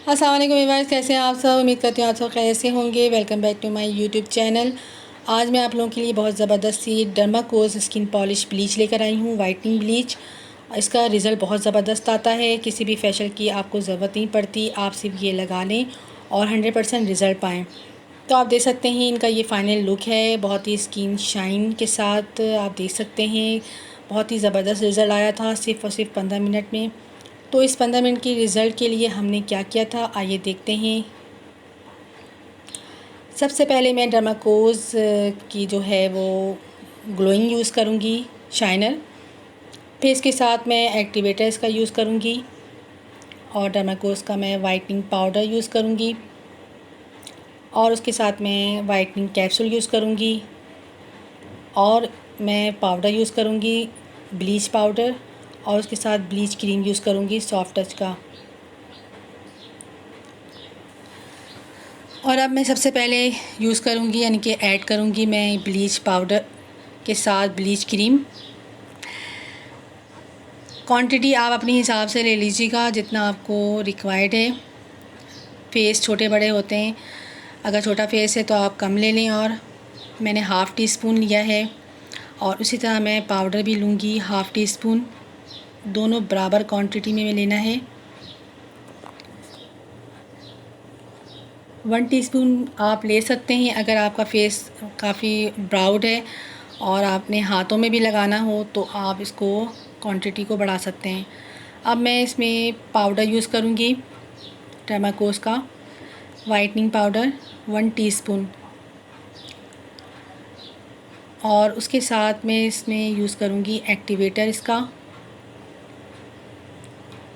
अस्सलाम वालेकुम व्यूअर्स, कैसे हैं आप सब। उम्मीद करती हूँ आप सब खैरियत से होंगे। Welcome back to my YouTube channel. आज मैं आप लोगों के लिए बहुत ज़बरदस्त सी डर्माकोज स्किन पॉलिश ब्लीच लेकर आई हूँ, वाइटनिंग ब्लीच। इसका रिज़ल्ट बहुत ज़बरदस्त आता है, किसी भी फेशियल की आपको ज़रूरत नहीं पड़ती, आप सिर्फ ये लगा लें और 100% रिज़ल्ट पाएँ। तो आप देख सकते हैं इनका ये फ़ाइनल लुक है, बहुत ही स्किन शाइन के साथ आप देख सकते हैं। बहुत ही ज़बरदस्त रिज़ल्ट आया था सिर्फ़ और सिर्फ 15 मिनट में। तो इस 15 मिनट की रिज़ल्ट के लिए हमने क्या किया था, आइए देखते हैं। सबसे पहले मैं डर्माकोज की जो है वो ग्लोइंग यूज़ करूँगी, शाइनर। फिर इसके साथ मैं एक्टिवेटर इसका यूज़ करूँगी और डर्माकोज का मैं वाइटनिंग पाउडर यूज़ करूँगी और उसके साथ मैं वाइटनिंग कैप्सूल यूज़ करूँगी और मैं पाउडर यूज़ करूँगी, ब्लीच पाउडर, और उसके साथ ब्लीच क्रीम यूज़ करूँगी सॉफ्ट टच का। और अब मैं सबसे पहले यूज़ करूँगी यानी कि ऐड करूँगी मैं ब्लीच पाउडर के साथ ब्लीच क्रीम। क्वांटिटी आप अपने हिसाब से ले लीजिएगा जितना आपको रिक्वायर्ड है। फेस छोटे बड़े होते हैं, अगर छोटा फेस है तो आप कम ले लें। और मैंने हाफ़ टी स्पून लिया है और उसी तरह मैं पाउडर भी लूँगी हाफ़ टी स्पून। दोनों बराबर क्वांटिटी में लेना है। 1 टीस्पून आप ले सकते हैं अगर आपका फेस काफ़ी ब्राउड है और आपने हाथों में भी लगाना हो तो आप इसको क्वांटिटी को बढ़ा सकते हैं। अब मैं इसमें पाउडर यूज़ करूँगी, डर्माकोज का वाइटनिंग पाउडर 1 टीस्पून, और उसके साथ मैं इसमें यूज़ करूँगी एक्टिवेटर इसका।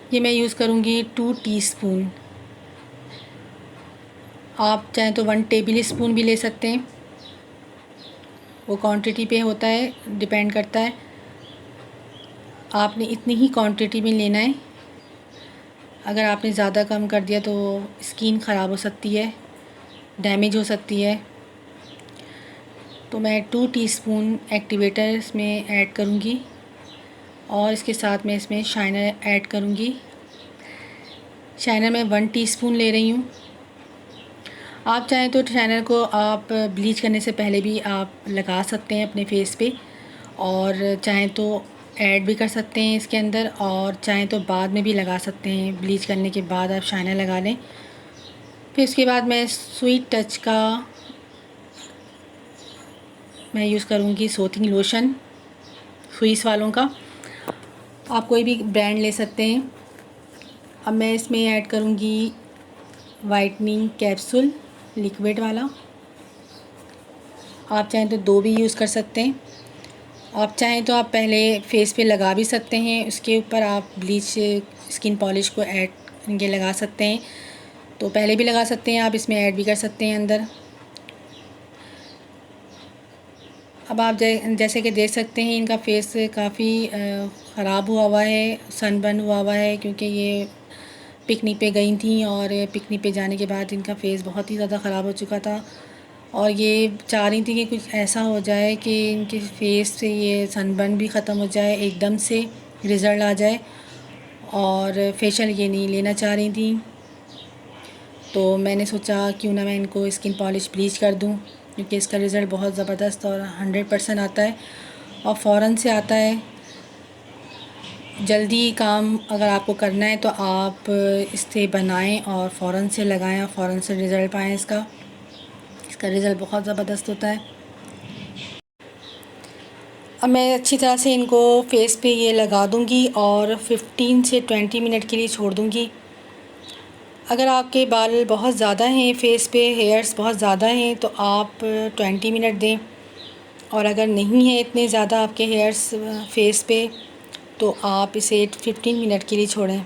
ये मैं यूज़ करूँगी 2 टीस्पून। आप चाहें तो 1 टेबल स्पून भी ले सकते हैं, वो क्वांटिटी पे होता है, डिपेंड करता है। आपने इतनी ही क्वांटिटी में लेना है। अगर आपने ज़्यादा कम कर दिया तो स्किन ख़राब हो सकती है, डैमेज हो सकती है। तो मैं 2 टीस्पून एक्टिवेटर इसमें ऐड करूँगी और इसके साथ मैं इसमें शाइनर ऐड करूँगी। शाइनर मैं 1 टीस्पून ले रही हूँ। आप चाहें तो शाइनर को आप ब्लीच करने से पहले भी आप लगा सकते हैं अपने फेस पे, और चाहें तो ऐड भी कर सकते हैं इसके अंदर, और चाहें तो बाद में भी लगा सकते हैं। ब्लीच करने के बाद आप शाइनर लगा लें। फिर उसके बाद मैं स्वीट टच का मैं यूज़ करूँगी सोथिंग लोशन, स्विस वालों का। आप कोई भी ब्रांड ले सकते हैं। अब मैं इसमें ऐड करूँगी वाइटनिंग कैप्सूल लिक्विड वाला। आप चाहें तो 2 भी यूज़ कर सकते हैं। आप चाहें तो आप पहले फेस पे लगा भी सकते हैं, उसके ऊपर आप ब्लीच स्किन पॉलिश को ऐड करके लगा सकते हैं। तो पहले भी लगा सकते हैं, आप इसमें ऐड भी कर सकते हैं अंदर। अब आप जैसे कि देख सकते हैं इनका फेस काफ़ी ख़राब हुआ है, सनबर्न हुआ है, क्योंकि ये पिकनिक पे गई थी और पिकनिक पे जाने के बाद इनका फेस बहुत ही ज़्यादा ख़राब हो चुका था। और ये चाह रही थी कि कुछ ऐसा हो जाए कि इनके फेस से ये सनबर्न भी ख़त्म हो जाए, एकदम से रिज़ल्ट आ जाए। और फेशियल ये नहीं लेना चाह रही थी, तो मैंने सोचा क्यों ना मैं इनको स्किन पॉलिश ब्लीच कर दूं, क्योंकि इसका रिज़ल्ट बहुत ज़बरदस्त और 100% आता है और फ़ौरन से आता है। जल्दी काम अगर आपको करना है तो आप इसे बनाएं और फ़ौरन से लगाएं और फ़ौरन से रिज़ल्ट पाएँ। इसका रिज़ल्ट बहुत ज़बरदस्त होता है। अब मैं अच्छी तरह से इनको फेस पे ये लगा दूंगी और 15 से 20 मिनट के लिए छोड़ दूंगी। अगर आपके बाल बहुत ज़्यादा हैं, फेस पे हेयर्स बहुत ज़्यादा हैं, तो आप 20 मिनट दें। और अगर नहीं है इतने ज़्यादा आपके हेयर्स फेस पे, तो आप इसे 15 मिनट के लिए छोड़ें।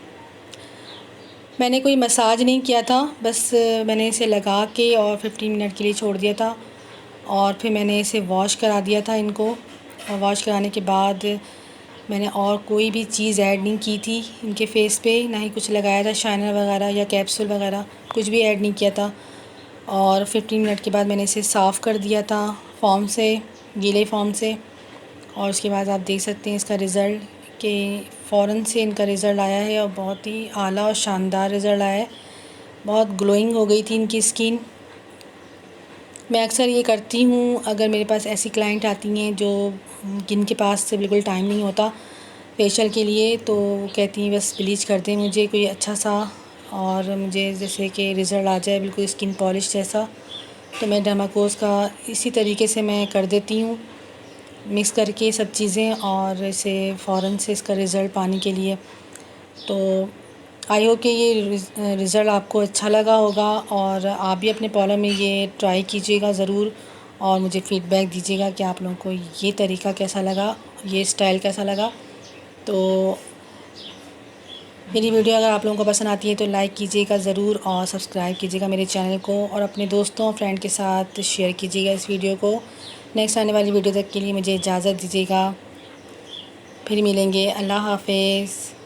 मैंने कोई मसाज नहीं किया था, बस मैंने इसे लगा के और 15 मिनट के लिए छोड़ दिया था। और फिर मैंने इसे वॉश करा दिया था इनको, और वॉश कराने के बाद मैंने और कोई भी चीज़ ऐड नहीं की थी इनके फेस पे, ना ही कुछ लगाया था, शाइनर वगैरह या कैप्सूल वगैरह कुछ भी ऐड नहीं किया था। और 15 मिनट के बाद मैंने इसे साफ़ कर दिया था फ़ॉर्म से, गीले फ़ॉर्म से। और उसके बाद आप देख सकते हैं इसका रिज़ल्ट कि फ़ौरन से इनका रिज़ल्ट आया है और बहुत ही आला और शानदार रिज़ल्ट आया है। बहुत ग्लोइंग हो गई थी इनकी स्किन। मैं अक्सर ये करती हूँ, अगर मेरे पास ऐसी क्लाइंट आती हैं जो जिनके पास से बिल्कुल टाइम नहीं होता फेशियल के लिए, तो कहती हैं बस ब्लीच कर दें मुझे कोई अच्छा सा, और मुझे जैसे कि रिज़ल्ट आ जाए बिल्कुल स्किन पॉलिश जैसा, तो मैं डर्माकोस का इसी तरीके से मैं कर देती हूँ, मिक्स करके सब चीज़ें, और इसे फ़ौरन से इसका रिज़ल्ट पाने के लिए। तो आई होप कि ये रिज़ल्ट आपको अच्छा लगा होगा, और आप भी अपने पार्लर में ये ट्राई कीजिएगा ज़रूर, और मुझे फ़ीडबैक दीजिएगा कि आप लोगों को ये तरीका कैसा लगा, ये स्टाइल कैसा लगा। तो मेरी वीडियो अगर आप लोगों को पसंद आती है तो लाइक कीजिएगा ज़रूर, और सब्सक्राइब कीजिएगा मेरे चैनल को, और अपने दोस्तों फ्रेंड के साथ शेयर कीजिएगा इस वीडियो को। नेक्स्ट आने वाली वीडियो तक के लिए मुझे इजाज़त दीजिएगा, फिर मिलेंगे। अल्लाह हाफ़िज़।